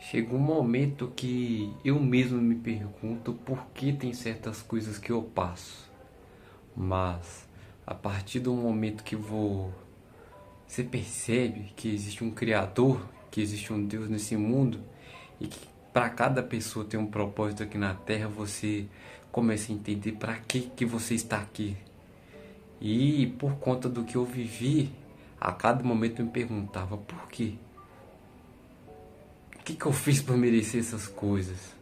Chega um momento que eu mesmo me pergunto por que tem certas coisas que eu passo. Mas a partir do momento que você percebe que existe um Criador, que existe um Deus nesse mundo e que para cada pessoa tem um propósito aqui na Terra, você começa a entender para que você está aqui. E por conta do que eu vivi, a cada momento eu me perguntava por quê? O que eu fiz para merecer essas coisas?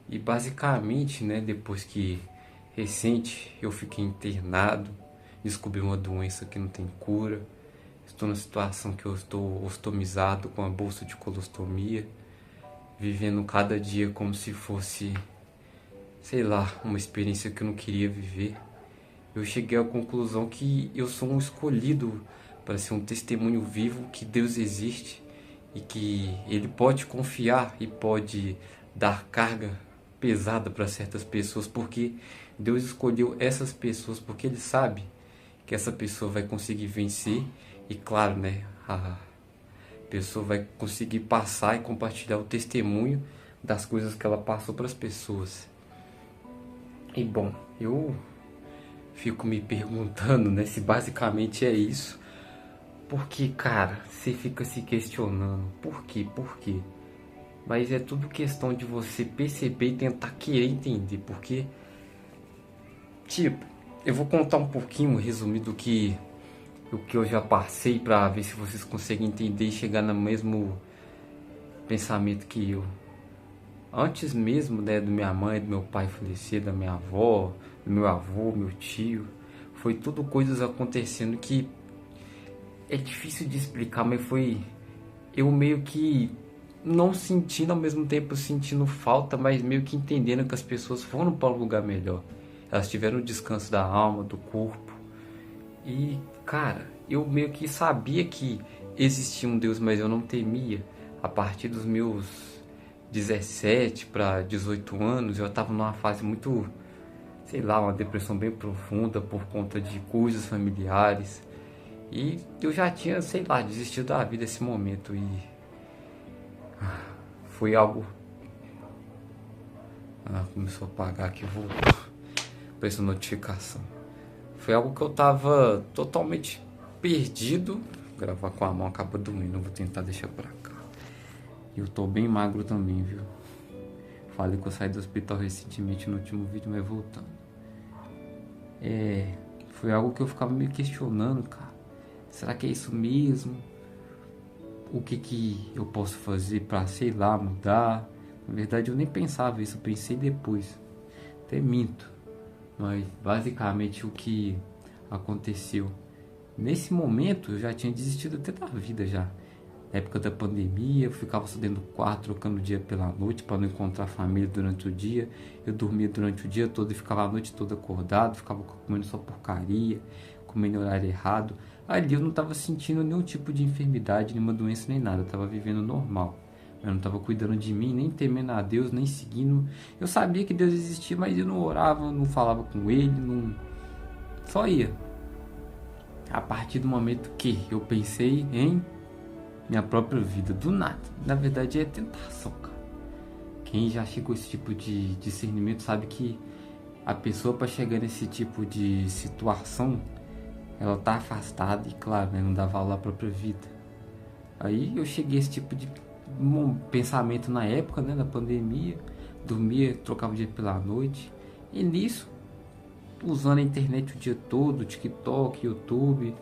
E basicamente, né, depois que recente eu fiquei internado, descobri uma doença que não tem cura, estou na situação que eu estou ostomizado com a bolsa de colostomia, vivendo cada dia como se fosse, sei lá, uma experiência que eu não queria viver. Eu cheguei à conclusão que eu sou um escolhido para ser um testemunho vivo que Deus existe e que Ele pode confiar e pode dar carga pesada para certas pessoas, porque Deus escolheu essas pessoas porque Ele sabe que essa pessoa vai conseguir vencer e, claro, né, a pessoa vai conseguir passar e compartilhar o testemunho das coisas que ela passou para as pessoas. E bom, eu fico me perguntando, né, se basicamente é isso. Porque, cara, você fica se questionando, por quê, por quê? Mas é tudo questão de você perceber e tentar querer entender, porque, tipo, eu vou contar um pouquinho, resumido, do que eu já passei pra ver se vocês conseguem entender e chegar no mesmo pensamento que eu. Antes mesmo, né, do minha mãe, do meu pai falecer, da minha avó, do meu avô, meu tio, foi tudo coisas acontecendo que é difícil de explicar, mas foi eu meio que não sentindo, ao mesmo tempo sentindo falta, mas meio que entendendo que as pessoas foram para um lugar melhor. Elas tiveram o descanso da alma, do corpo. E, cara, eu meio que sabia que existia um Deus, mas eu não temia. A partir dos meus 17 para 18 anos, eu estava numa fase muito, sei lá, uma depressão bem profunda por conta de coisas familiares. E eu já tinha, sei lá, desistido da vida nesse momento. E foi algo. Começou a apagar aqui, voltou para essa notificação. Foi algo que eu tava totalmente perdido. Gravar com a mão acaba doendo, vou tentar deixar pra cá. E eu tô bem magro também, viu? Falei que eu saí do hospital recentemente no último vídeo, mas voltando. Foi algo que eu ficava me questionando, cara. Será que é isso mesmo? O que eu posso fazer pra, sei lá, mudar? Na verdade eu nem pensava isso, eu pensei depois. Até minto. Mas basicamente o que aconteceu. Nesse momento eu já tinha desistido até da vida já. Na época da pandemia, eu ficava só dentro do quarto, trocando o dia pela noite para não encontrar a família durante o dia. Eu dormia durante o dia todo e ficava a noite toda acordado, ficava comendo só porcaria, comendo em horário errado. Ali eu não estava sentindo nenhum tipo de enfermidade, nenhuma doença nem nada, eu estava vivendo normal. Eu não estava cuidando de mim, nem temendo a Deus, nem seguindo. Eu sabia que Deus existia, mas eu não orava, não falava com Ele, não... Só ia. A partir do momento que eu pensei em minha própria vida, do nada. Na verdade é tentação, cara. Quem já chegou a esse tipo de discernimento sabe que a pessoa, para chegar nesse tipo de situação, ela tá afastada e, claro, né, não dá valor à própria vida. Aí eu cheguei a esse tipo de pensamento na época, né, da pandemia. Dormia, trocava o dia pela noite. E nisso, usando a internet o dia todo, TikTok, YouTube,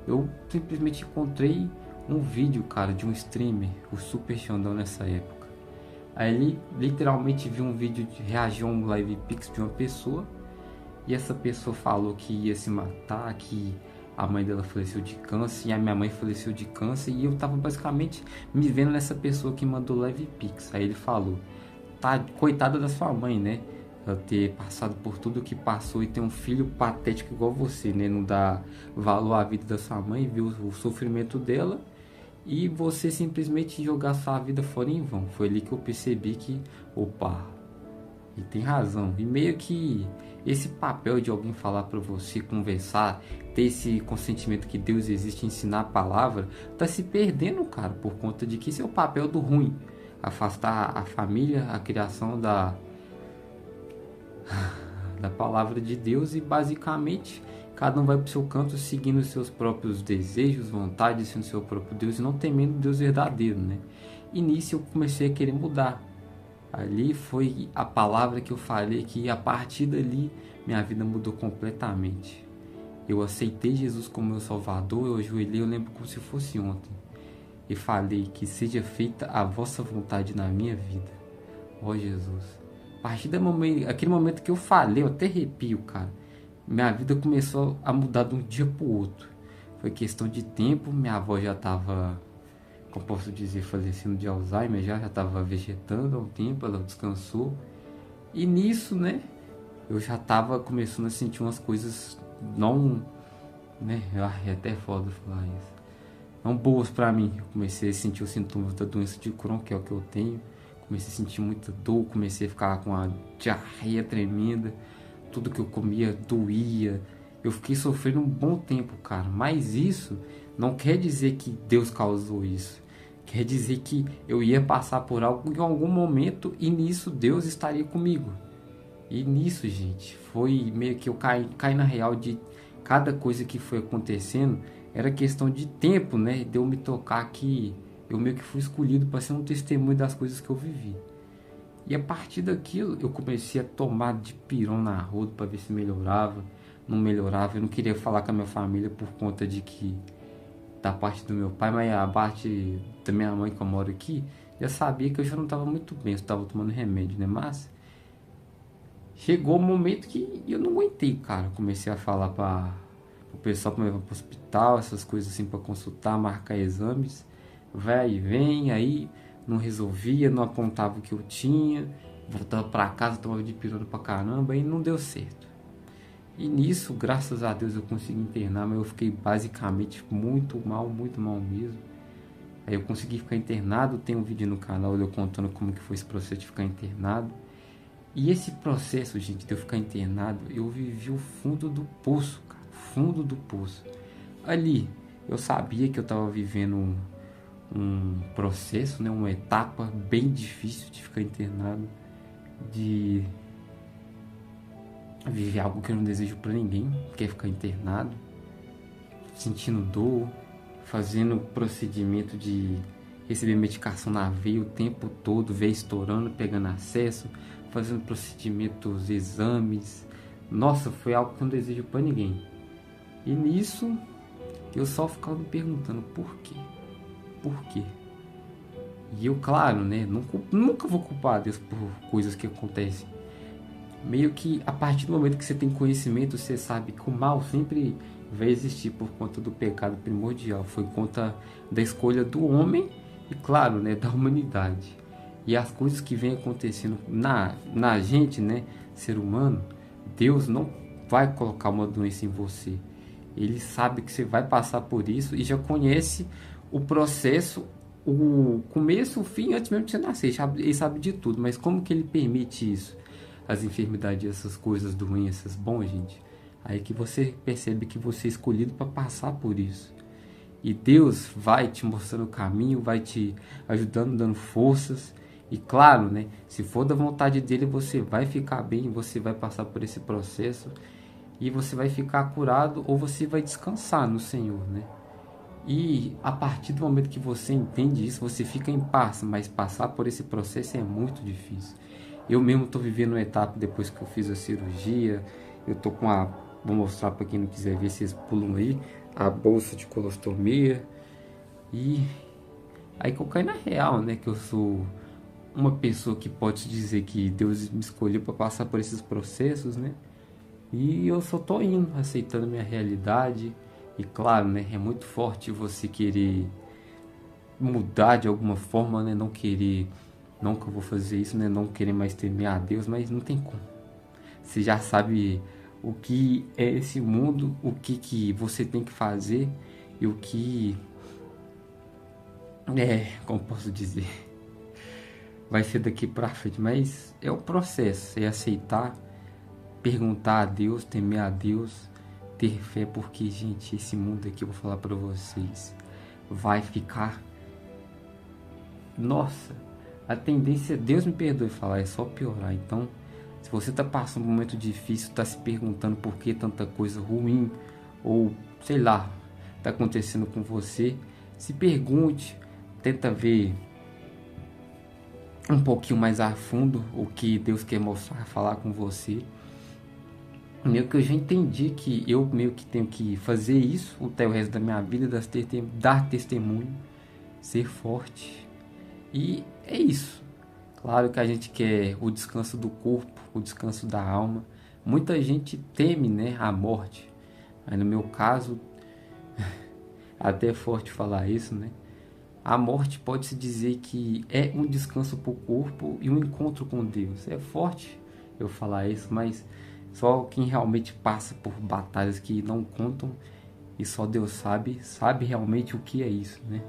eu simplesmente encontrei um vídeo, cara, de um streamer, o Super Xandão, nessa época. Aí ele literalmente viu um vídeo, reagiu a um live pix de uma pessoa, e essa pessoa falou que ia se matar, que a mãe dela faleceu de câncer e a minha mãe faleceu de câncer, e eu tava basicamente me vendo nessa pessoa que mandou live pix. Aí ele falou: tá, coitada da sua mãe, né, ela ter passado por tudo que passou e ter um filho patético igual você, né, não dá valor à vida da sua mãe, viu o sofrimento dela e você simplesmente jogar sua vida fora em vão. Foi ali que eu percebi que, opa, ele tem razão. E meio que esse papel de alguém falar para você, conversar, ter esse consentimento que Deus existe, ensinar a palavra, tá se perdendo, cara, por conta de que esse é o papel do ruim. afastar a família, a criação da palavra de Deus, e basicamente cada um vai para o seu canto seguindo os seus próprios desejos, vontades, sendo seu próprio Deus e não temendo Deus verdadeiro, né? E nisso eu comecei a querer mudar. Ali foi a palavra que eu falei, que a partir dali minha vida mudou completamente. Eu aceitei Jesus como meu Salvador, eu ajoelhei, eu lembro como se fosse ontem, e falei que seja feita a vossa vontade na minha vida. Ó Jesus. A partir daquele momento que eu falei, eu até arrepio, cara. Minha vida começou a mudar de um dia pro outro. Foi questão de tempo, minha avó já estava, como posso dizer, falecendo de Alzheimer, já estava vegetando há um tempo, ela descansou. E nisso, né, eu já estava começando a sentir umas coisas não, né, é até foda falar isso, não boas pra mim. Eu comecei a sentir os sintomas da doença de Crohn, que é o que eu tenho. Comecei a sentir muita dor, comecei a ficar com a diarreia tremenda. Tudo que eu comia doía. Eu fiquei sofrendo um bom tempo, cara. Mas isso não quer dizer que Deus causou isso. Quer dizer que eu ia passar por algo em algum momento e nisso Deus estaria comigo. E nisso, gente, foi meio que eu caí na real de cada coisa que foi acontecendo. Era questão de tempo, né? De eu me tocar que eu meio que fui escolhido para ser um testemunho das coisas que eu vivi. E a partir daquilo eu comecei a tomar de pirão na roda para ver se melhorava. Não melhorava, eu não queria falar com a minha família por conta de que, da parte do meu pai, mas a parte da minha mãe que eu moro aqui, já sabia que eu já não estava muito bem, eu estava tomando remédio, né? Mas chegou o momento que eu não aguentei, cara. Comecei a falar para o pessoal para me levar para o hospital, essas coisas assim, para consultar, marcar exames. Vai e vem, aí não resolvia, não apontava o que eu tinha, voltava para casa, tomava de pirona pra caramba, e não deu certo. E nisso, graças a Deus, eu consegui internar, mas eu fiquei basicamente muito mal mesmo. Aí eu consegui ficar internado, tem um vídeo no canal eu contando como que foi esse processo de ficar internado. E esse processo, gente, de eu ficar internado, eu vivi o fundo do poço, cara, fundo do poço. Ali, eu sabia que eu tava vivendo um processo, né, uma etapa bem difícil de ficar internado, de viver algo que eu não desejo para ninguém, que é ficar internado, sentindo dor, fazendo procedimento de receber medicação na veia o tempo todo, veia estourando, pegando acesso, fazendo procedimentos, exames. Nossa, foi algo que eu não desejo para ninguém. E nisso eu só ficava me perguntando por quê? Por quê? E eu, claro, né, nunca vou culpar Deus por coisas que acontecem. Meio que a partir do momento que você tem conhecimento, você sabe que o mal sempre vai existir por conta do pecado primordial. Foi conta da escolha do homem e, claro, né, da humanidade. E as coisas que vêm acontecendo na gente, né, ser humano, Deus não vai colocar uma doença em você. Ele sabe que você vai passar por isso e já conhece o processo, o começo, o fim, antes mesmo de você nascer. Ele sabe de tudo, mas como que ele permite isso? As enfermidades, essas coisas, doenças. Bom, gente, aí que você percebe que você é escolhido para passar por isso. E Deus vai te mostrando o caminho, vai te ajudando, dando forças. E claro, né, se for da vontade dele, você vai ficar bem, você vai passar por esse processo e você vai ficar curado ou você vai descansar no Senhor, né? E a partir do momento que você entende isso, você fica em paz, mas passar por esse processo é muito difícil. Eu mesmo estou vivendo uma etapa depois que eu fiz a cirurgia. Eu tô com a, vou mostrar para quem não quiser ver, vocês pulam aí, a bolsa de colostomia. E aí que eu caí na real, né, que eu sou uma pessoa que pode dizer que Deus me escolheu para passar por esses processos, né? E eu só tô indo, aceitando minha realidade. E claro, né, é muito forte você querer mudar de alguma forma, né, não querer, não que eu vou fazer isso, né, não querer mais temer a Deus, mas não tem como. Você já sabe o que é esse mundo, o que você tem que fazer e o que como posso dizer, vai ser daqui pra frente, mas é o processo, é aceitar, perguntar a Deus, temer a Deus, ter fé, porque, gente, esse mundo aqui, eu vou falar pra vocês, vai ficar, nossa, a tendência, Deus me perdoe falar, é só piorar. Então, se você está passando um momento difícil, está se perguntando por que tanta coisa ruim, ou sei lá, está acontecendo com você, se pergunte, tenta ver um pouquinho mais a fundo o que Deus quer mostrar, falar com você. Meio que eu já entendi que eu meio que tenho que fazer isso até o resto da minha vida, dar testemunho, ser forte. E é isso. Claro que a gente quer o descanso do corpo, o descanso da alma. Muita gente teme, né, a morte. Mas no meu caso, até é forte falar isso, né? A morte pode-se dizer que é um descanso para o corpo e um encontro com Deus. É forte eu falar isso, mas só quem realmente passa por batalhas que não contam e só Deus sabe realmente o que é isso, né?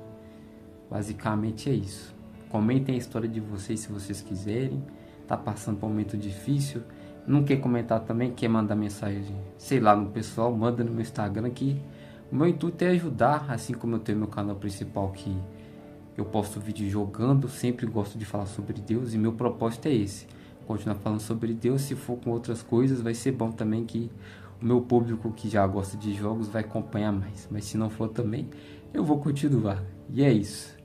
Basicamente é isso. Comentem a história de vocês se vocês quiserem. Tá passando por um momento difícil. Não quer comentar também, quer mandar mensagem, sei lá, no pessoal, manda no meu Instagram, que o meu intuito é ajudar, assim como eu tenho meu canal principal que eu posto vídeo jogando, sempre gosto de falar sobre Deus e meu propósito é esse, continuar falando sobre Deus. Se for com outras coisas vai ser bom também, que o meu público que já gosta de jogos vai acompanhar mais, mas se não for também, eu vou continuar. E é isso,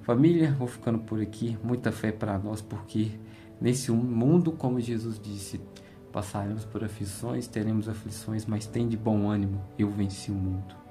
família, vou ficando por aqui. Muita fé para nós, porque nesse mundo, como Jesus disse, passaremos por aflições, teremos aflições, mas tem de bom ânimo, eu venci o mundo.